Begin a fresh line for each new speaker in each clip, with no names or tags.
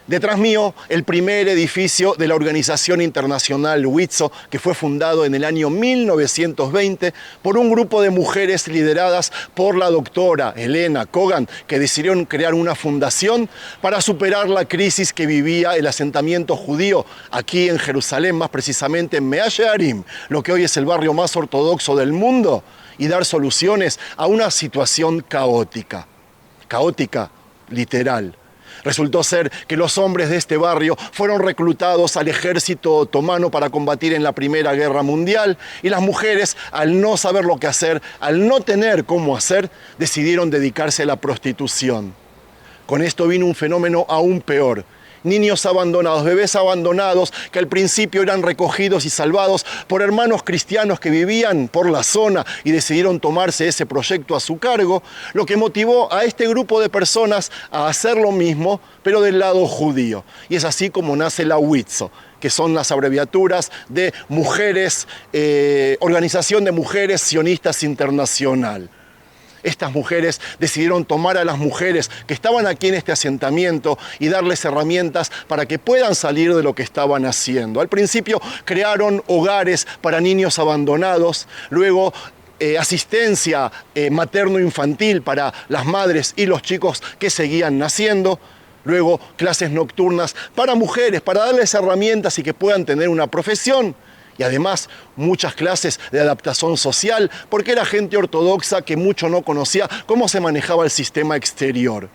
Detrás mío, el primer edificio de la Organización Internacional WITSO, que fue fundado en el año 1920 por un grupo de mujeres lideradas por la doctora Helena Kogan, que decidieron crear una fundación para superar la crisis que vivía el asentamiento judío aquí en Jerusalén, más precisamente en Mea Shearim, lo que hoy es el barrio más ortodoxo del mundo, y dar soluciones a una situación caótica. Caótica, literal. Resultó ser que los hombres de este barrio fueron reclutados al ejército otomano para combatir en la Primera Guerra Mundial, y las mujeres, al no saber lo que hacer, al no tener cómo hacer, decidieron dedicarse a la prostitución. Con esto vino un fenómeno aún peor. Niños abandonados, bebés abandonados, que al principio eran recogidos y salvados por hermanos cristianos que vivían por la zona y decidieron tomarse ese proyecto a su cargo, lo que motivó a este grupo de personas a hacer lo mismo, pero del lado judío. Y es así como nace la WITSO, que son las abreviaturas de Mujeres, Organización de Mujeres Sionistas Internacional. Estas mujeres decidieron tomar a las mujeres que estaban aquí en este asentamiento y darles herramientas para que puedan salir de lo que estaban haciendo. Al principio crearon hogares para niños abandonados, luego asistencia materno-infantil para las madres y los chicos que seguían naciendo, luego clases nocturnas para mujeres, para darles herramientas y que puedan tener una profesión. Y además muchas clases de adaptación social, porque era gente ortodoxa que mucho no conocía cómo se manejaba el sistema exterior.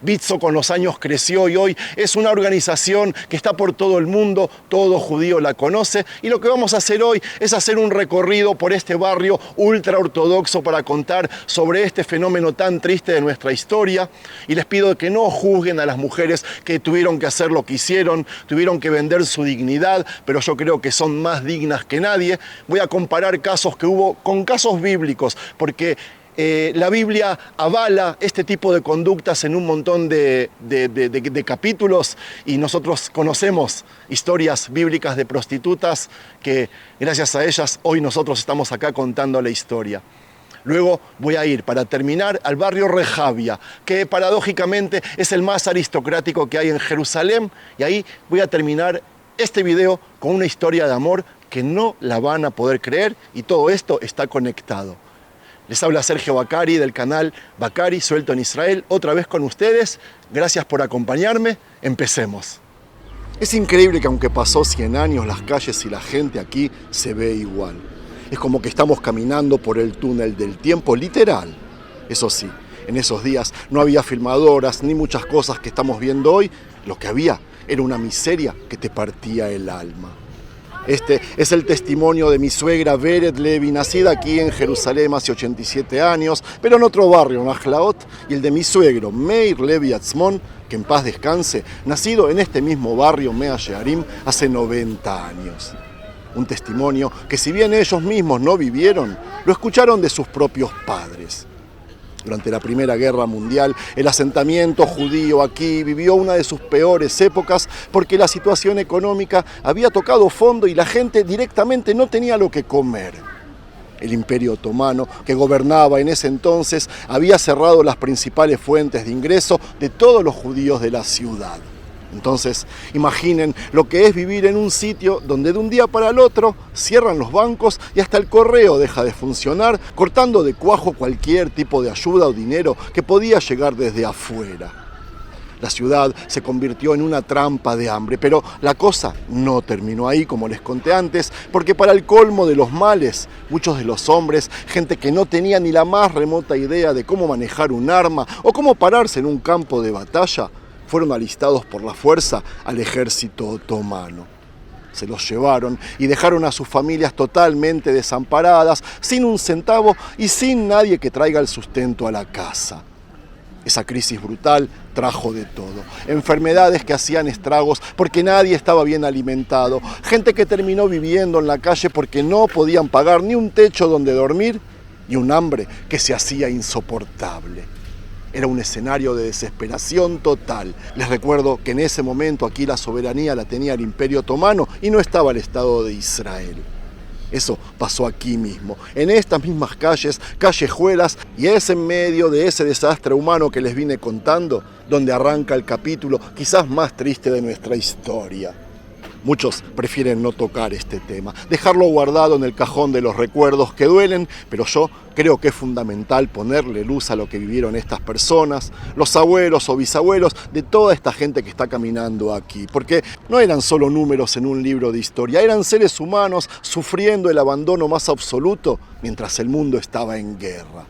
WITSO con los años creció y hoy es una organización que está por todo el mundo, todo judío la conoce, y lo que vamos a hacer hoy es hacer un recorrido por este barrio ultra ortodoxo para contar sobre este fenómeno tan triste de nuestra historia, y les pido que no juzguen a las mujeres que tuvieron que hacer lo que hicieron, tuvieron que vender su dignidad, pero yo creo que son más dignas que nadie. Voy a comparar casos que hubo con casos bíblicos, porque la Biblia avala este tipo de conductas en un montón de capítulos, y nosotros conocemos historias bíblicas de prostitutas que gracias a ellas hoy nosotros estamos acá contando la historia. Luego voy a ir, para terminar, al barrio Rehavia, que paradójicamente es el más aristocrático que hay en Jerusalén, y ahí voy a terminar este video con una historia de amor que no la van a poder creer, y todo esto está conectado. Les habla Sergio Bacari del canal Bacari Suelto en Israel, otra vez con ustedes. Gracias por acompañarme. Empecemos. Es increíble que aunque pasó 100 años, las calles y la gente aquí se ve igual. Es como que estamos caminando por el túnel del tiempo, literal. Eso sí, en esos días no había filmadoras ni muchas cosas que estamos viendo hoy. Lo que había era una miseria que te partía el alma. Este es el testimonio de mi suegra Vered Levi, nacida aquí en Jerusalén hace 87 años, pero en otro barrio, Nahlaot, y el de mi suegro Meir Levi Atzmon, que en paz descanse, nacido en este mismo barrio, Mea Shearim, hace 90 años. Un testimonio que, si bien ellos mismos no vivieron, lo escucharon de sus propios padres. Durante la Primera Guerra Mundial, el asentamiento judío aquí vivió una de sus peores épocas porque la situación económica había tocado fondo y la gente directamente no tenía lo que comer. El Imperio Otomano, que gobernaba en ese entonces, había cerrado las principales fuentes de ingreso de todos los judíos de la ciudad. Entonces, imaginen lo que es vivir en un sitio donde de un día para el otro cierran los bancos y hasta el correo deja de funcionar, cortando de cuajo cualquier tipo de ayuda o dinero que podía llegar desde afuera. La ciudad se convirtió en una trampa de hambre, pero la cosa no terminó ahí, como les conté antes, porque para el colmo de los males, muchos de los hombres, gente que no tenía ni la más remota idea de cómo manejar un arma o cómo pararse en un campo de batalla, fueron alistados por la fuerza al ejército otomano. Se los llevaron y dejaron a sus familias totalmente desamparadas, sin un centavo y sin nadie que traiga el sustento a la casa. Esa crisis brutal trajo de todo. Enfermedades que hacían estragos porque nadie estaba bien alimentado. Gente que terminó viviendo en la calle porque no podían pagar ni un techo donde dormir, y un hambre que se hacía insoportable. Era un escenario de desesperación total. Les recuerdo que en ese momento aquí la soberanía la tenía el Imperio Otomano y no estaba el Estado de Israel. Eso pasó aquí mismo, en estas mismas calles, callejuelas, y es en medio de ese desastre humano que les vine contando, donde arranca el capítulo quizás más triste de nuestra historia. Muchos prefieren no tocar este tema, dejarlo guardado en el cajón de los recuerdos que duelen, pero yo creo que es fundamental ponerle luz a lo que vivieron estas personas, los abuelos o bisabuelos de toda esta gente que está caminando aquí, porque no eran solo números en un libro de historia, eran seres humanos sufriendo el abandono más absoluto mientras el mundo estaba en guerra.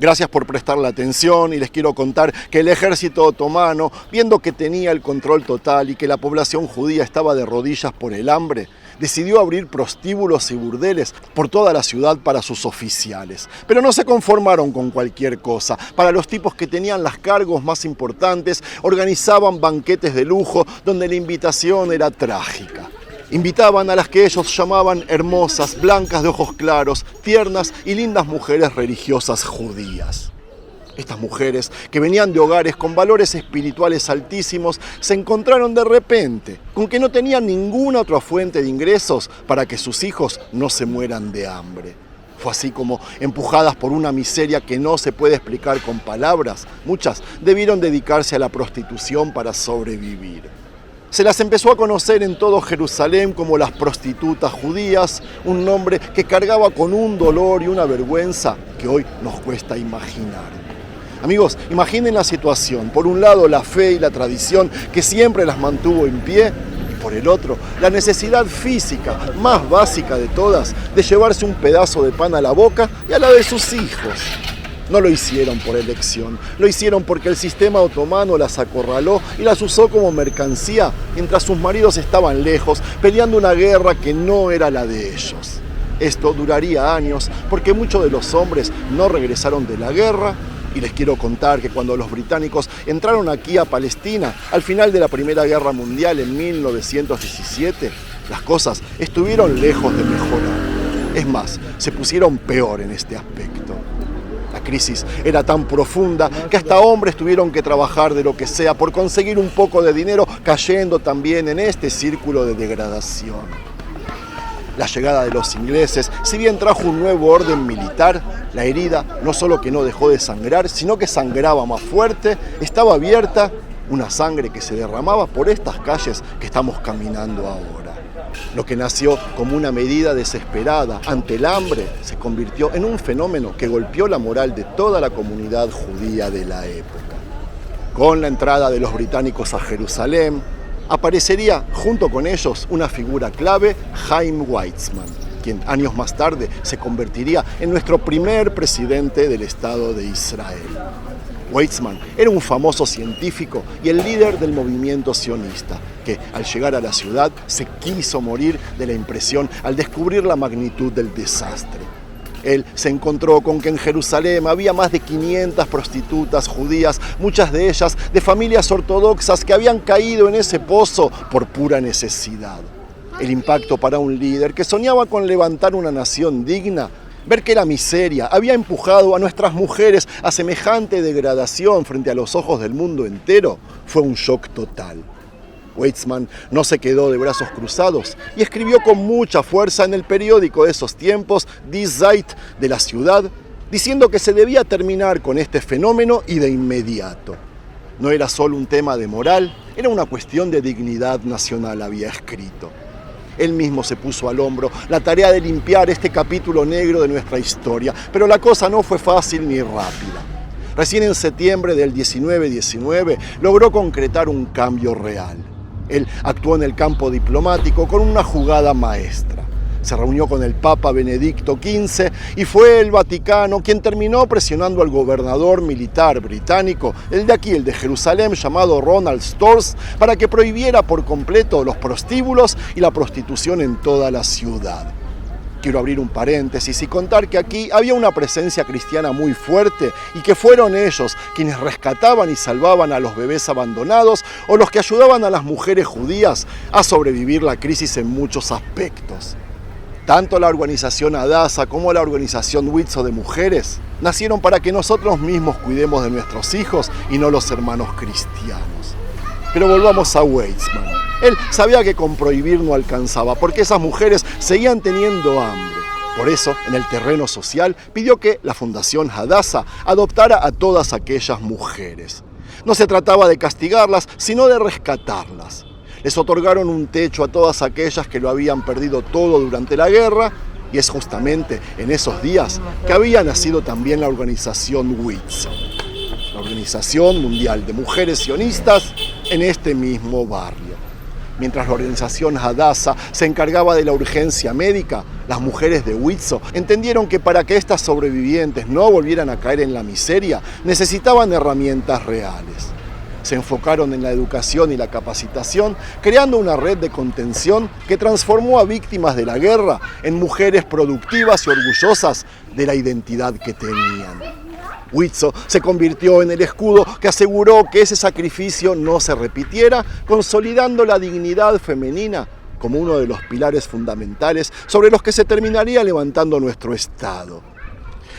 Gracias por prestarle atención y les quiero contar que el ejército otomano, viendo que tenía el control total y que la población judía estaba de rodillas por el hambre, decidió abrir prostíbulos y burdeles por toda la ciudad para sus oficiales. Pero no se conformaron con cualquier cosa. Para los tipos que tenían los cargos más importantes, organizaban banquetes de lujo donde la invitación era trágica. Invitaban a las que ellos llamaban hermosas, blancas de ojos claros, tiernas y lindas mujeres religiosas judías. Estas mujeres, que venían de hogares con valores espirituales altísimos, se encontraron de repente con que no tenían ninguna otra fuente de ingresos para que sus hijos no se mueran de hambre. Fue así como, empujadas por una miseria que no se puede explicar con palabras, muchas debieron dedicarse a la prostitución para sobrevivir. Se las empezó a conocer en todo Jerusalén como las prostitutas judías, un nombre que cargaba con un dolor y una vergüenza que hoy nos cuesta imaginar. Amigos, imaginen la situación. Por un lado, la fe y la tradición que siempre las mantuvo en pie, y por el otro, la necesidad física más básica de todas de llevarse un pedazo de pan a la boca y a la de sus hijos. No lo hicieron por elección, lo hicieron porque el sistema otomano las acorraló y las usó como mercancía mientras sus maridos estaban lejos, peleando una guerra que no era la de ellos. Esto duraría años porque muchos de los hombres no regresaron de la guerra, y les quiero contar que cuando los británicos entraron aquí a Palestina al final de la Primera Guerra Mundial en 1917, las cosas estuvieron lejos de mejorar. Es más, se pusieron peor en este aspecto. La crisis era tan profunda que hasta hombres tuvieron que trabajar de lo que sea por conseguir un poco de dinero, cayendo también en este círculo de degradación. La llegada de los ingleses, si bien trajo un nuevo orden militar, la herida no solo que no dejó de sangrar, sino que sangraba más fuerte, estaba abierta, una sangre que se derramaba por estas calles que estamos caminando ahora. Lo que nació como una medida desesperada ante el hambre se convirtió en un fenómeno que golpeó la moral de toda la comunidad judía de la época. Con la entrada de los británicos a Jerusalén, aparecería junto con ellos una figura clave, Chaim Weizmann, quien años más tarde se convertiría en nuestro primer presidente del Estado de Israel. Weizmann era un famoso científico y el líder del movimiento sionista, que al llegar a la ciudad se quiso morir de la impresión al descubrir la magnitud del desastre. Él se encontró con que en Jerusalén había más de 500 prostitutas judías, muchas de ellas de familias ortodoxas que habían caído en ese pozo por pura necesidad. El impacto para un líder que soñaba con levantar una nación digna, ver que la miseria había empujado a nuestras mujeres a semejante degradación frente a los ojos del mundo entero, fue un shock total. Weizmann no se quedó de brazos cruzados y escribió con mucha fuerza en el periódico de esos tiempos, Die Zeit, de la ciudad, diciendo que se debía terminar con este fenómeno y de inmediato. No era solo un tema de moral, era una cuestión de dignidad nacional, había escrito. Él mismo se puso al hombro la tarea de limpiar este capítulo negro de nuestra historia, pero la cosa no fue fácil ni rápida. Recién en septiembre del 1919 logró concretar un cambio real. Él actuó en el campo diplomático con una jugada maestra. Se reunió con el Papa Benedicto XV y fue el Vaticano quien terminó presionando al gobernador militar británico, el de aquí, el de Jerusalén, llamado Ronald Storrs, para que prohibiera por completo los prostíbulos y la prostitución en toda la ciudad. Quiero abrir un paréntesis y contar que aquí había una presencia cristiana muy fuerte y que fueron ellos quienes rescataban y salvaban a los bebés abandonados o los que ayudaban a las mujeres judías a sobrevivir la crisis en muchos aspectos. Tanto la organización Hadassah como la organización Witzo de mujeres nacieron para que nosotros mismos cuidemos de nuestros hijos y no los hermanos cristianos. Pero volvamos a Weizmann. Él sabía que con prohibir no alcanzaba, porque esas mujeres seguían teniendo hambre. Por eso, en el terreno social, pidió que la Fundación Hadassah adoptara a todas aquellas mujeres. No se trataba de castigarlas, sino de rescatarlas. Les otorgaron un techo a todas aquellas que lo habían perdido todo durante la guerra, y es justamente en esos días que había nacido también la organización WITSO, la Organización Mundial de Mujeres Sionistas, en este mismo barrio. Mientras la organización Hadassah se encargaba de la urgencia médica, las mujeres de WITSO entendieron que para que estas sobrevivientes no volvieran a caer en la miseria, necesitaban herramientas reales. Se enfocaron en la educación y la capacitación, creando una red de contención que transformó a víctimas de la guerra en mujeres productivas y orgullosas de la identidad que tenían. WITSO se convirtió en el escudo que aseguró que ese sacrificio no se repitiera, consolidando la dignidad femenina como uno de los pilares fundamentales sobre los que se terminaría levantando nuestro Estado.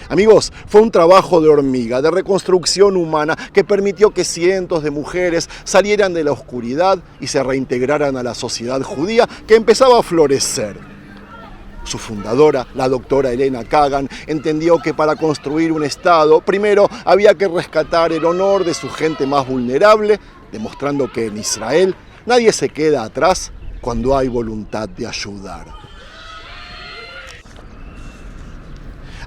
Amigos, fue un trabajo de hormiga, de reconstrucción humana, que permitió que cientos de mujeres salieran de la oscuridad y se reintegraran a la sociedad judía que empezaba a florecer. Su fundadora, la doctora Elena Kagan, entendió que para construir un Estado, primero había que rescatar el honor de su gente más vulnerable, demostrando que en Israel nadie se queda atrás cuando hay voluntad de ayudar.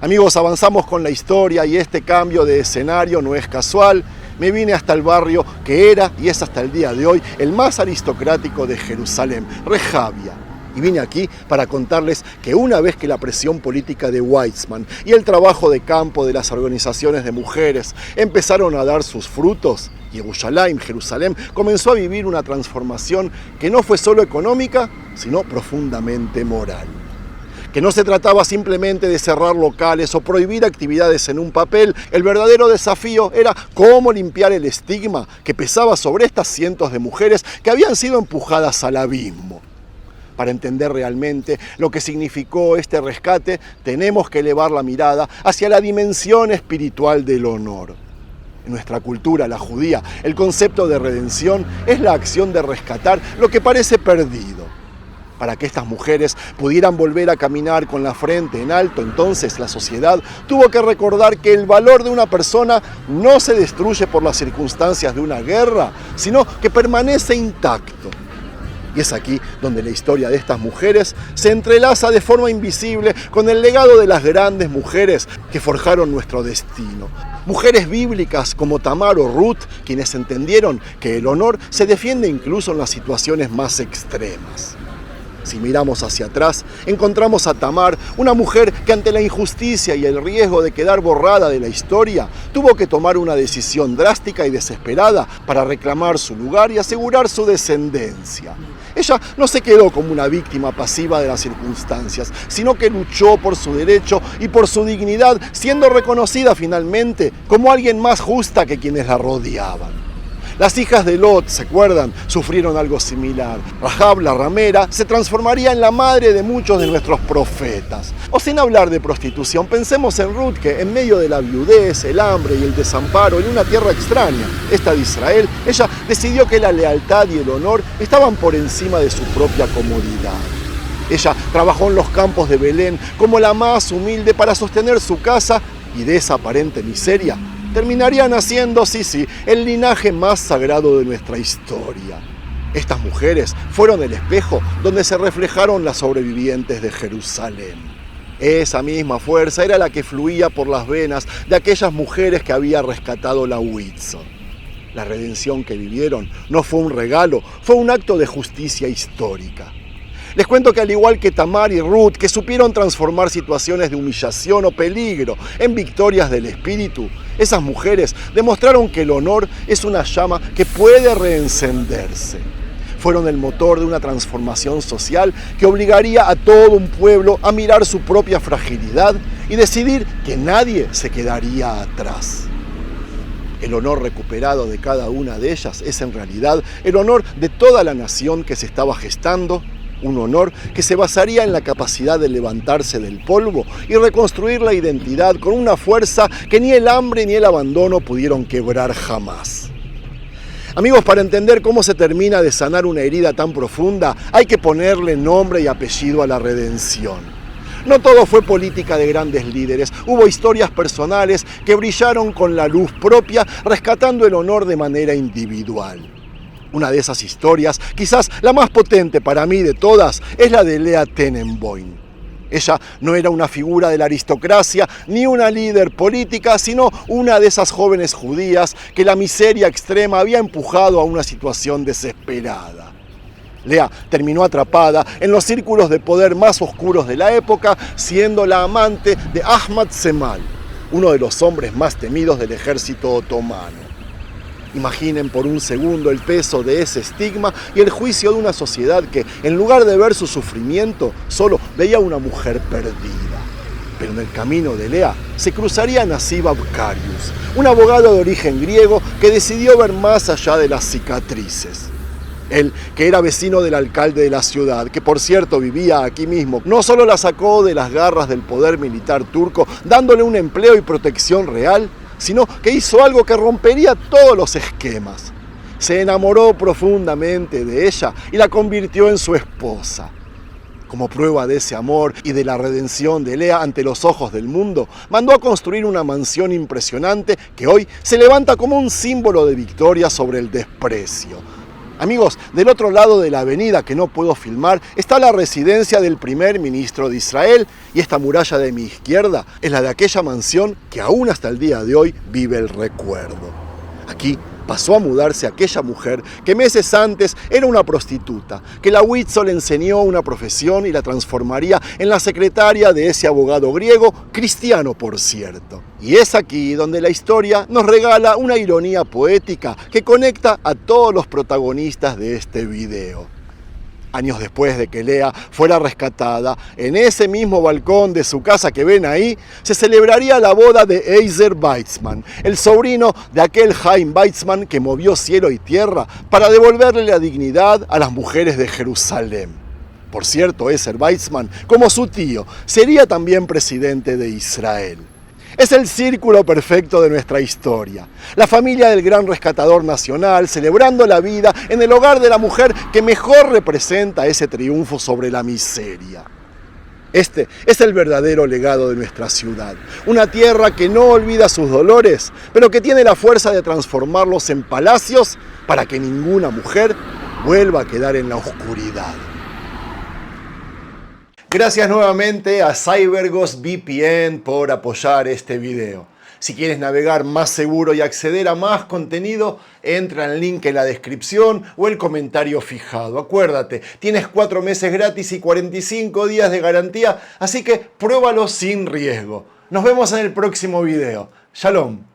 Amigos, avanzamos con la historia y este cambio de escenario no es casual. Me vine hasta el barrio que era y es hasta el día de hoy el más aristocrático de Jerusalén, Rehavia. Y vine aquí para contarles que una vez que la presión política de Weizmann y el trabajo de campo de las organizaciones de mujeres empezaron a dar sus frutos, Yerushalayim, Jerusalén, comenzó a vivir una transformación que no fue solo económica, sino profundamente moral. Que no se trataba simplemente de cerrar locales o prohibir actividades en un papel. El verdadero desafío era cómo limpiar el estigma que pesaba sobre estas cientos de mujeres que habían sido empujadas al abismo. Para entender realmente lo que significó este rescate, tenemos que elevar la mirada hacia la dimensión espiritual del honor. En nuestra cultura, la judía, el concepto de redención es la acción de rescatar lo que parece perdido. Para que estas mujeres pudieran volver a caminar con la frente en alto, entonces la sociedad tuvo que recordar que el valor de una persona no se destruye por las circunstancias de una guerra, sino que permanece intacto. Y es aquí donde la historia de estas mujeres se entrelaza de forma invisible con el legado de las grandes mujeres que forjaron nuestro destino. Mujeres bíblicas como Tamar o Ruth, quienes entendieron que el honor se defiende incluso en las situaciones más extremas. Si miramos hacia atrás, encontramos a Tamar, una mujer que ante la injusticia y el riesgo de quedar borrada de la historia, tuvo que tomar una decisión drástica y desesperada para reclamar su lugar y asegurar su descendencia. Ella no se quedó como una víctima pasiva de las circunstancias, sino que luchó por su derecho y por su dignidad, siendo reconocida finalmente como alguien más justa que quienes la rodeaban. Las hijas de Lot, ¿se acuerdan?, sufrieron algo similar. Rahab, la ramera, se transformaría en la madre de muchos de nuestros profetas. O sin hablar de prostitución, pensemos en Ruth, que en medio de la viudez, el hambre y el desamparo, en una tierra extraña, esta de Israel, ella decidió que la lealtad y el honor estaban por encima de su propia comodidad. Ella trabajó en los campos de Belén como la más humilde para sostener su casa y de esa aparente miseria terminaría naciendo, sí, el linaje más sagrado de nuestra historia. Estas mujeres fueron el espejo donde se reflejaron las sobrevivientes de Jerusalén. Esa misma fuerza era la que fluía por las venas de aquellas mujeres que había rescatado la WITSO. La redención que vivieron no fue un regalo, fue un acto de justicia histórica. Les cuento que al igual que Tamar y Ruth, que supieron transformar situaciones de humillación o peligro en victorias del espíritu, esas mujeres demostraron que el honor es una llama que puede reencenderse. Fueron el motor de una transformación social que obligaría a todo un pueblo a mirar su propia fragilidad y decidir que nadie se quedaría atrás. El honor recuperado de cada una de ellas es en realidad el honor de toda la nación que se estaba gestando, un honor que se basaría en la capacidad de levantarse del polvo y reconstruir la identidad con una fuerza que ni el hambre ni el abandono pudieron quebrar jamás. Amigos, para entender cómo se termina de sanar una herida tan profunda, hay que ponerle nombre y apellido a la redención. No todo fue política de grandes líderes, hubo historias personales que brillaron con la luz propia, rescatando el honor de manera individual. Una de esas historias, quizás la más potente para mí de todas, es la de Lea Tenenbaum. Ella no era una figura de la aristocracia ni una líder política, sino una de esas jóvenes judías que la miseria extrema había empujado a una situación desesperada. Lea terminó atrapada en los círculos de poder más oscuros de la época, siendo la amante de Ahmad Cemal, uno de los hombres más temidos del ejército otomano. Imaginen por un segundo el peso de ese estigma y el juicio de una sociedad que, en lugar de ver su sufrimiento, solo veía a una mujer perdida. Pero en el camino de Lea se cruzaría Nasib Abkarius, un abogado de origen griego que decidió ver más allá de las cicatrices. Él, que era vecino del alcalde de la ciudad, que por cierto vivía aquí mismo, no solo la sacó de las garras del poder militar turco, dándole un empleo y protección real, sino que hizo algo que rompería todos los esquemas. Se enamoró profundamente de ella y la convirtió en su esposa. Como prueba de ese amor y de la redención de Lea ante los ojos del mundo, mandó a construir una mansión impresionante que hoy se levanta como un símbolo de victoria sobre el desprecio. Amigos, del otro lado de la avenida que no puedo filmar está la residencia del primer ministro de Israel y esta muralla de mi izquierda es la de aquella mansión que aún hasta el día de hoy vive el recuerdo. Aquí pasó a mudarse aquella mujer que meses antes era una prostituta, que la Witzo le enseñó una profesión y la transformaría en la secretaria de ese abogado griego, cristiano por cierto. Y es aquí donde la historia nos regala una ironía poética que conecta a todos los protagonistas de este video. Años después de que Lea fuera rescatada, en ese mismo balcón de su casa que ven ahí, se celebraría la boda de Eizer Weizmann, el sobrino de aquel Chaim Weizmann que movió cielo y tierra para devolverle la dignidad a las mujeres de Jerusalén. Por cierto, Eizer Weizmann, como su tío, sería también presidente de Israel. Es el círculo perfecto de nuestra historia. La familia del gran rescatador nacional celebrando la vida en el hogar de la mujer que mejor representa ese triunfo sobre la miseria. Este es el verdadero legado de nuestra ciudad. Una tierra que no olvida sus dolores, pero que tiene la fuerza de transformarlos en palacios para que ninguna mujer vuelva a quedar en la oscuridad. Gracias nuevamente a CyberGhost VPN por apoyar este video. Si quieres navegar más seguro y acceder a más contenido, entra en el link en la descripción o el comentario fijado. Acuérdate, tienes 4 meses gratis y 45 días de garantía, así que pruébalo sin riesgo. Nos vemos en el próximo video. Shalom.